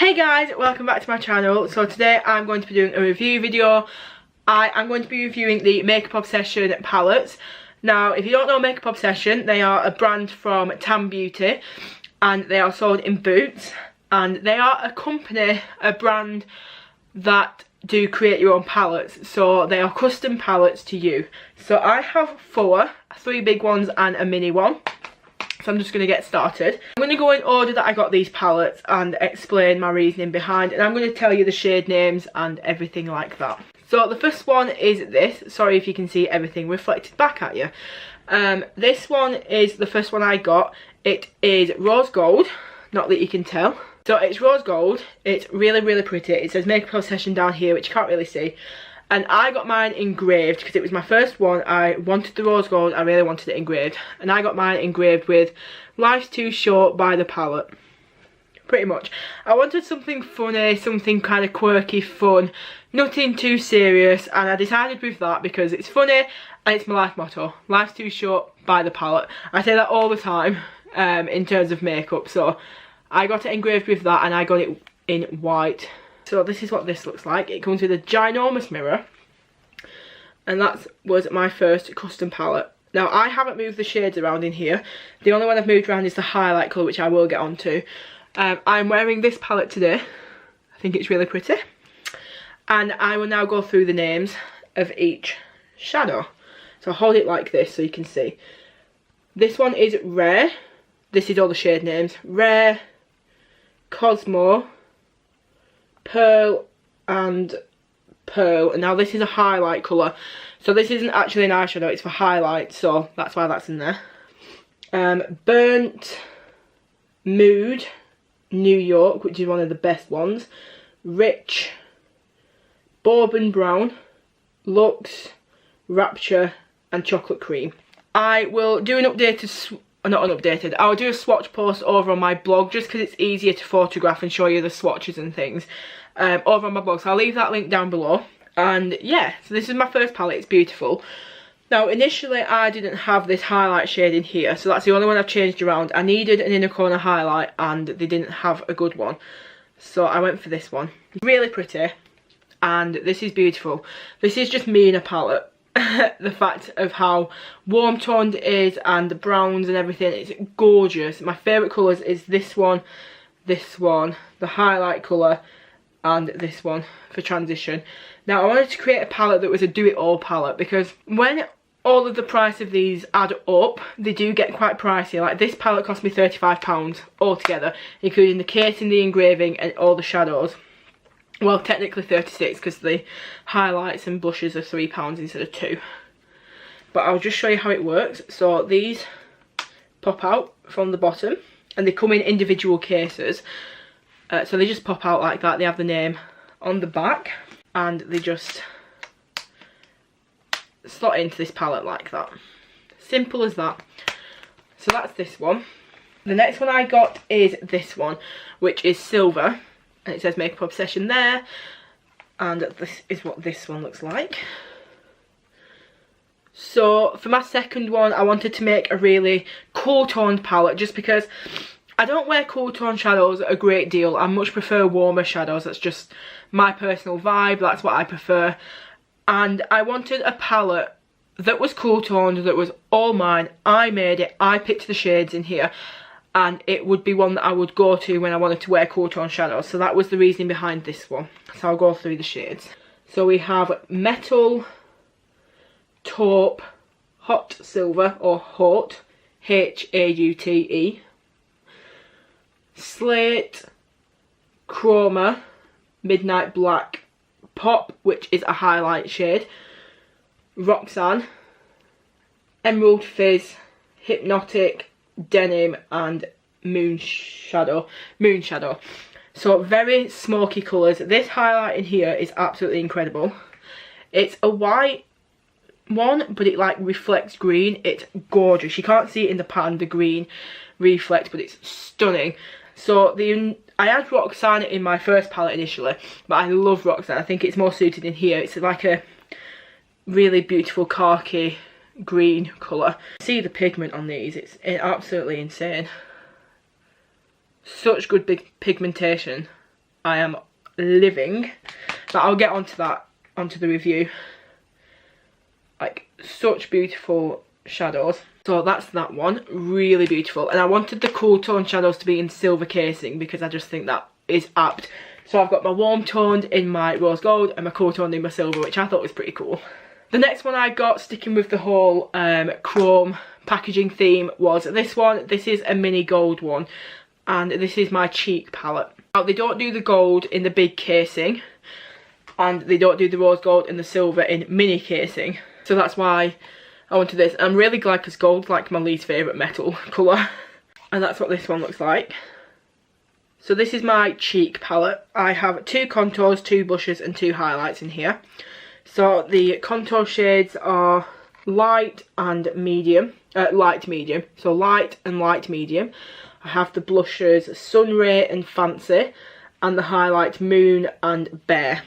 Hey guys, welcome back to my channel. So today I'm going to be doing a review video. I am going to be reviewing the Makeup Obsession palettes. Now, if you don't know Makeup Obsession, they are a brand from Tam Beauty and they are sold in Boots, and they are a company, a brand that do create your own palettes. So they are custom palettes to you. So I have three big ones and a mini one. So I'm just going to get started. I'm going to go in order that I got these palettes and explain my reasoning behind, and I'm going to tell you the shade names and everything like that. So the first one is this. Sorry if you can see everything reflected back at you. This one is the first one I got. It is rose gold, not that you can tell. So it's rose gold. It's really pretty. It says Makeup Obsession down here, which you can't really see. And I got mine engraved because it was my first one. I wanted the rose gold, I really wanted it engraved. And I got mine engraved with Life's Too Short by the palette. Pretty much. I wanted something funny, something kind of quirky, fun, nothing too serious. And I decided with that because it's funny and it's my life motto. Life's Too Short by the palette. I say that all the time in terms of makeup. So I got it engraved with that and I got it in white. So this is what this looks like. It comes with a ginormous mirror, and that was my first custom palette. Now I haven't moved the shades around in here. The only one I've moved around is the highlight colour, which I will get onto. I'm wearing this palette today. I think it's really pretty. And I will now go through the names of each shadow. So I'll hold it like this so you can see. This one is Rare. This is all the shade names. Rare, Cosmo, Pearl and Pearl. And now this is a highlight colour, so this isn't actually an eyeshadow, it's for highlight, so that's why that's in there. Burnt, Mood, New York, which is one of the best ones, Rich, Bourbon Brown, Luxe, Rapture and Chocolate Cream. I will do an updated, not an updated, I'll do a swatch post over on my blog just because it's easier to photograph and show you the swatches and things over on my blog, so I'll leave that link down below. And yeah, so this is my first palette. It's beautiful. Now initially I didn't have this highlight shade in here, so that's the only one I've changed around. I needed an inner corner highlight and they didn't have a good one, so I went for this one. Really pretty, and this is beautiful. This is just me in a palette. The fact of how warm toned it is and the browns and everything, it's gorgeous. My favourite colours is this one, the highlight colour, and this one for transition. Now I wanted to create a palette that was a do-it-all palette, because when all of the price of these add up, they do get quite pricey. Like this palette cost me £35 altogether, including the case and the engraving and all the shadows. Well, technically 36 because the highlights and blushes are £3 instead of £2. But I'll just show you how it works. So these pop out from the bottom and they come in individual cases. So they just pop out like that. They have the name on the back and they just slot into this palette like that. Simple as that. So that's this one. The next one I got is this one, which is silver. And it says Makeup Obsession there, and this is what this one looks like. So for my second one, I wanted to make a really cool toned palette, just because I don't wear cool toned shadows a great deal. I much prefer warmer shadows. That's just my personal vibe, that's what I prefer. And I wanted a palette that was cool toned, that was all mine. I made it, I picked the shades in here, and it would be one that I would go to when I wanted to wear cool tone shadows. So that was the reasoning behind this one. So I'll go through the shades. So we have Metal, Taupe, Hot Silver or Haute, H-A-U-T-E, Slate, Chroma, Midnight Black, Pop, which is a highlight shade, Roxanne, Emerald Fizz, Hypnotic, Denim and Moonshadow. So very smoky colours. This highlight in here is absolutely incredible. It's a white one, but it like reflects green. It's gorgeous. You can't see it in the pan, the green reflects, but it's stunning. So I had Roxanne in my first palette initially, but I love Roxanne. I think it's more suited in here. It's like a really beautiful khaki green colour. See the pigment on these, it's absolutely insane. Such good big pigmentation. I am living. But I'll get onto that, onto the review. Like, such beautiful shadows. So that's that one, really beautiful. And I wanted the cool tone shadows to be in silver casing because I just think that is apt. So I've got my warm toned in my rose gold and my cool toned in my silver, which I thought was pretty cool. The next one I got, sticking with the whole chrome packaging theme, was this one. This is a mini gold one, and this is my cheek palette. Now, they don't do the gold in the big casing, and they don't do the rose gold and the silver in mini casing. So that's why I wanted this. I'm really glad because gold's like my least favourite metal colour. And that's what this one looks like. So this is my cheek palette. I have 2 contours, 2 blushes and 2 highlights in here. So the contour shades are light and medium. Light medium. So light and light medium. I have the blushes Sunray and Fancy. And the highlights Moon and Bear.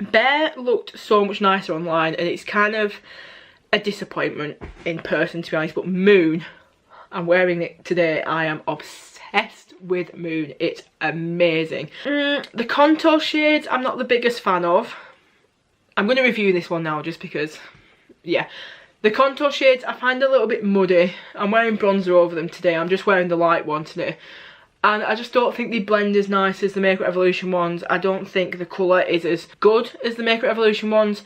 Bear looked so much nicer online, and it's kind of a disappointment in person, to be honest. But Moon, I'm wearing it today. I am obsessed with Moon. It's amazing. The contour shades I'm not the biggest fan of. I'm going to review this one now just because, yeah. The contour shades I find a little bit muddy. I'm wearing bronzer over them today. I'm just wearing the light one today. And I just don't think they blend as nice as the Makeup Revolution ones. I don't think the colour is as good as the Makeup Revolution ones.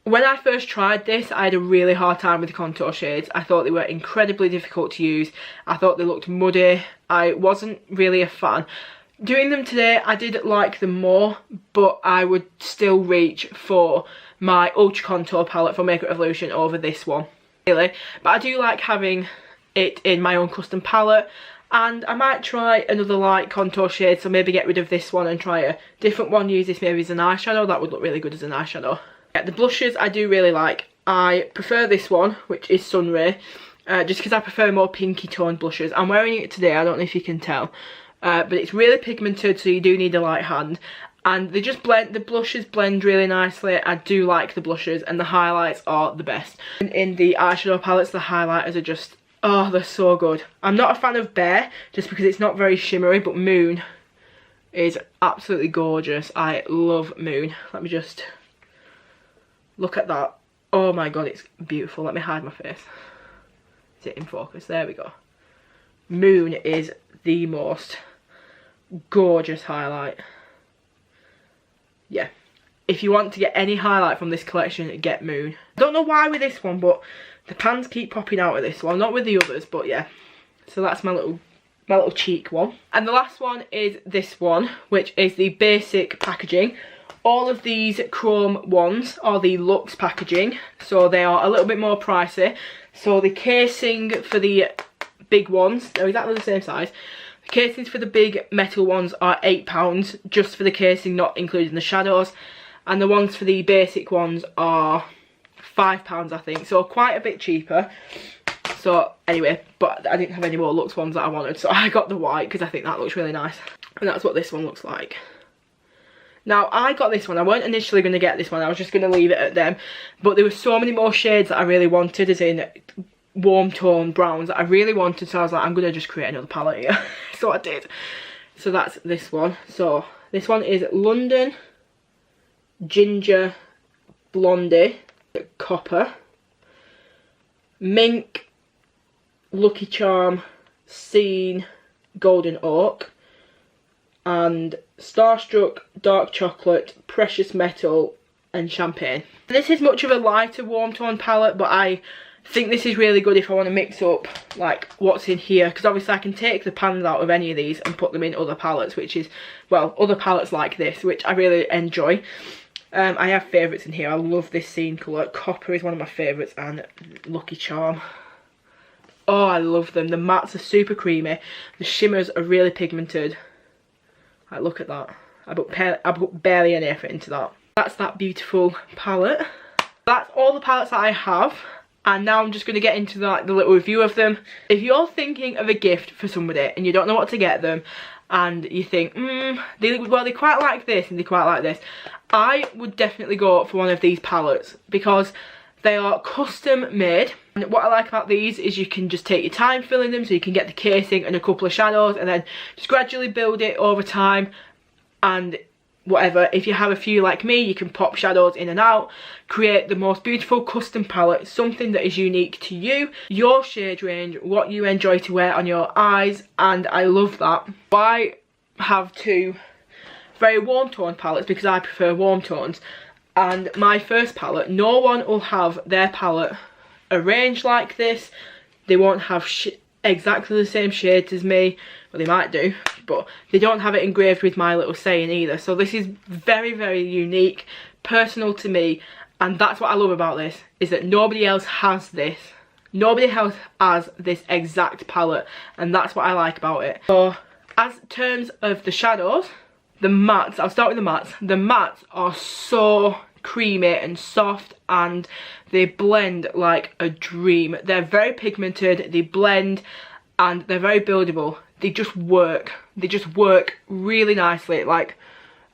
When I first tried this, I had a really hard time with the contour shades. I thought they were incredibly difficult to use. I thought they looked muddy. I wasn't really a fan. Doing them today, I did like them more, but I would still reach for my Ultra Contour palette for Makeup Revolution over this one, really. But I do like having it in my own custom palette. And I might try another light contour shade, so maybe get rid of this one and try a different one. Use this maybe as an eyeshadow. That would look really good as an eyeshadow. Yeah, the blushes I do really like. I prefer this one, which is Sunray, just because I prefer more pinky toned blushes. I'm wearing it today, I don't know if you can tell. But it's really pigmented, so you do need a light hand. And they just blend, the blushes blend really nicely. I do like the blushes, and the highlights are the best. In the eyeshadow palettes, the highlighters are just, oh, they're so good. I'm not a fan of Bear, just because it's not very shimmery, but Moon is absolutely gorgeous. I love Moon. Let me just look at that. Oh my god, it's beautiful. Let me hide my face. Is it in focus? There we go. Moon is the most gorgeous highlight. Yeah. If you want to get any highlight from this collection, get Moon. I don't know why with this one, but the pans keep popping out of this one. Not with the others, but yeah. So that's my little cheek one. And the last one is this one, which is the basic packaging. All of these chrome ones are the luxe packaging, so they are a little bit more pricey. So the casing for the big ones, they're exactly the same size. The casings for the big metal ones are £8, just for the casing, not including the shadows. And the ones for the basic ones are £5, I think, so quite a bit cheaper. So anyway, but I didn't have any more luxe ones that I wanted, so I got the white because I think that looks really nice. And that's what this one looks like. Now, I got this one. I weren't initially going to get this one. I was just going to leave it at them. But there were so many more shades that I really wanted, as in warm tone browns that I really wanted. So I was like, I'm going to just create another palette here. So I did. So that's this one. So this one is London, Ginger, Blondie, Copper, Mink, Lucky Charm, Scene, Golden Oak, and Starstruck, Dark Chocolate, Precious Metal and Champagne. This is much of a lighter warm tone palette, but I think this is really good if I want to mix up like what's in here, because obviously I can take the pans out of any of these and put them in other palettes, which is, well, other palettes like this, which I really enjoy. I have favourites in here. I love this Scene colour. Copper is one of my favourites, and Lucky Charm. Oh, I love them. The mattes are super creamy. The shimmers are really pigmented. Like, look at that. I put barely any effort into that. That's that beautiful palette. That's all the palettes that I have. And now I'm just going to get into the little review of them. If you're thinking of a gift for somebody and you don't know what to get them, and you think, they quite like this and they quite like this, I would definitely go for one of these palettes because they are custom made. And what I like about these is you can just take your time filling them, so you can get the casing and a couple of shadows and then just gradually build it over time. and whatever. If you have a few like me, you can pop shadows in and out, create the most beautiful custom palette, something that is unique to you, your shade range, what you enjoy to wear on your eyes, and I love that. I have two very warm tone palettes because I prefer warm tones, and my first palette, no one will have their palette arranged like this. They won't have exactly the same shades as me. Well, they might do, but they don't have it engraved with my little saying either. So this is very, very unique, personal to me, and that's what I love about this, is that nobody else has this. Nobody else has this exact palette, and that's what I like about it. So as terms of the shadows, the mattes, I'll start with the mattes. The mattes are so creamy and soft, and they blend like a dream. They're very pigmented, they blend, and they're very buildable. They just work. They just work really nicely. Like,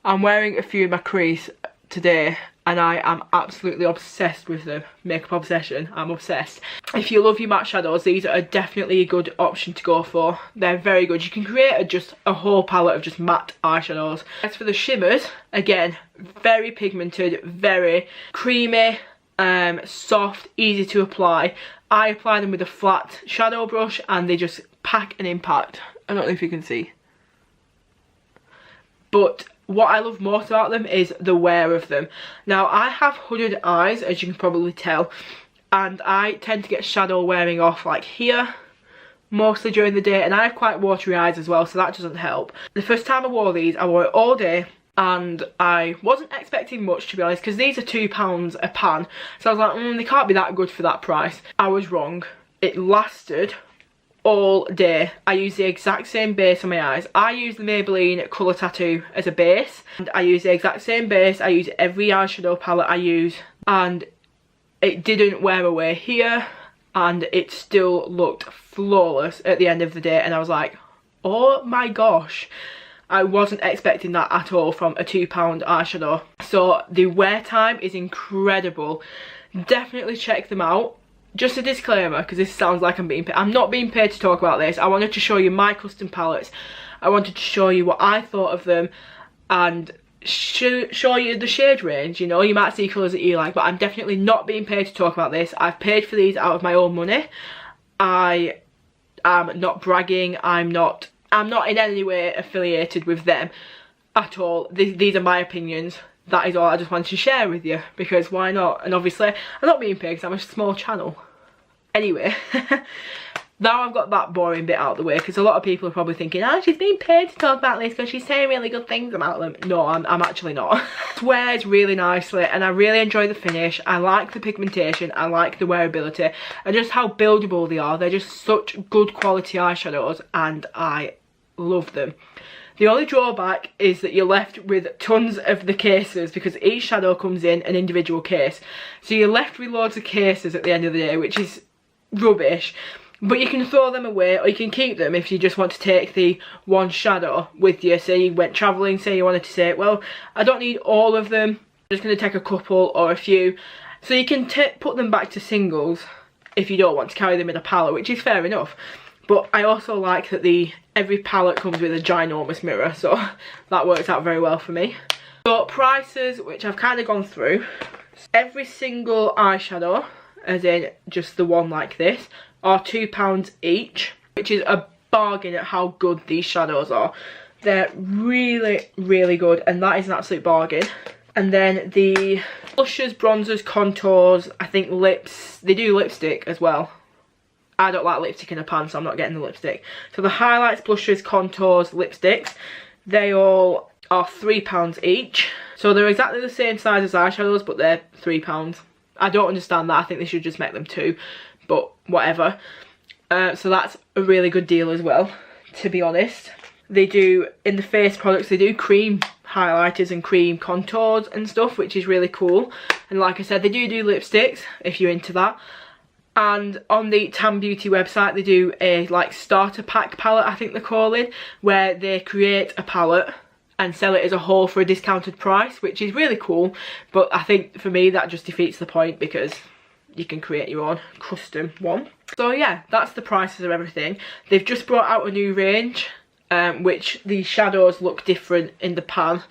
I'm wearing a few in my crease today, and I am absolutely obsessed with them. Makeup obsession, I'm obsessed. If you love your matte shadows, these are definitely a good option to go for. They're very good. You can create just a whole palette of just matte eyeshadows. As for the shimmers, again, very pigmented, very creamy, soft, easy to apply. I apply them with a flat shadow brush, and they just pack an impact. I don't know if you can see. But what I love most about them is the wear of them. Now, I have hooded eyes, as you can probably tell, and I tend to get shadow wearing off like here, mostly during the day, and I have quite watery eyes as well, so that doesn't help. The first time I wore these, I wore it all day, and I wasn't expecting much, to be honest, because these are £2 a pan, so I was like, they can't be that good for that price. I was wrong. It lasted all day. I use the exact same base on my eyes. I use the Maybelline Colour Tattoo as a base, and I use the exact same base. I use every eyeshadow palette I use, and it didn't wear away here, and it still looked flawless at the end of the day, and I was like, oh my gosh. I wasn't expecting that at all from a £2 eyeshadow. So the wear time is incredible. Definitely check them out. Just a disclaimer, because this sounds like I'm being paid. I'm not being paid to talk about this. I wanted to show you my custom palettes. I wanted to show you what I thought of them, and show you the shade range. You know, you might see colours that you like, but I'm definitely not being paid to talk about this. I've paid for these out of my own money. I am not bragging. I'm not in any way affiliated with them at all. These are my opinions. That is all I just wanted to share with you, because why not? And obviously, I'm not being paid because I'm a small channel. Anyway, now I've got that boring bit out of the way, because a lot of people are probably thinking, oh, she's being paid to talk about this because she's saying really good things about them. No, I'm actually not. It wears really nicely, and I really enjoy the finish. I like the pigmentation, I like the wearability, and just how buildable they are. They're just such good quality eyeshadows, and I love them. The only drawback is that you're left with tons of the cases, because each shadow comes in an individual case. So you're left with loads of cases at the end of the day, which is rubbish. But you can throw them away, or you can keep them if you just want to take the one shadow with you. Say you went travelling, say you wanted to say, well, I don't need all of them, I'm just going to take a couple or a few. So you can put them back to singles if you don't want to carry them in a palette, which is fair enough. But I also like that every palette comes with a ginormous mirror, so that works out very well for me. So prices, which I've kind of gone through. Every single eyeshadow, as in just the one like this, are £2 each, which is a bargain at how good these shadows are. They're really, really good, and that is an absolute bargain. And then the blushes, bronzers, contours, I think lips, they do lipstick as well. I don't like lipstick in a pan, so I'm not getting the lipstick. So the highlights, blushes, contours, lipsticks, they all are £3 each. So they're exactly the same size as eyeshadows, but they're £3. I don't understand that. I think they should just make them £2, but whatever. So that's a really good deal as well, to be honest. They do, in the face products, they do cream highlighters and cream contours and stuff, which is really cool. And like I said, they do lipsticks, if you're into that. And on the Tam Beauty website, they do a like starter pack palette, I think they're calling, where they create a palette and sell it as a whole for a discounted price, which is really cool. But I think for me that just defeats the point, because you can create your own custom one. So yeah, that's the prices of everything. They've just brought out a new range, which the shadows look different in the pan.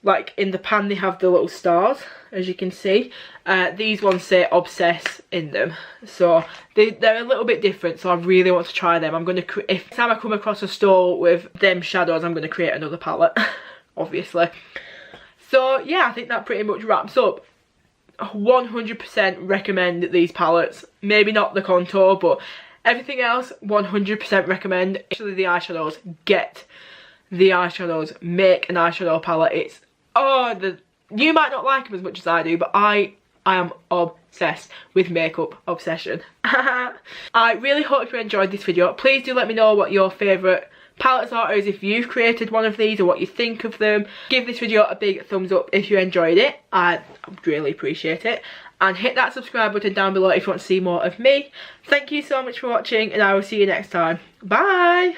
Like in the pan they have the little stars, as you can see. These ones say Obsess in them, so they're a little bit different, so I really want to try them. I'm going to, if time I come across a store with them shadows, I'm going to create another palette, obviously. So yeah, I think that pretty much wraps up. 100% recommend these palettes. Maybe not the contour, but everything else 100% recommend. Actually the eyeshadows, get the eyeshadows, make an eyeshadow palette. It's, oh, you might not like them as much as I do, but I am obsessed with makeup obsession. I really hope you enjoyed this video. Please do let me know what your favourite palettes are, or if you've created one of these, or what you think of them. Give this video a big thumbs up if you enjoyed it. I'd really appreciate it. And hit that subscribe button down below if you want to see more of me. Thank you so much for watching, and I will see you next time. Bye!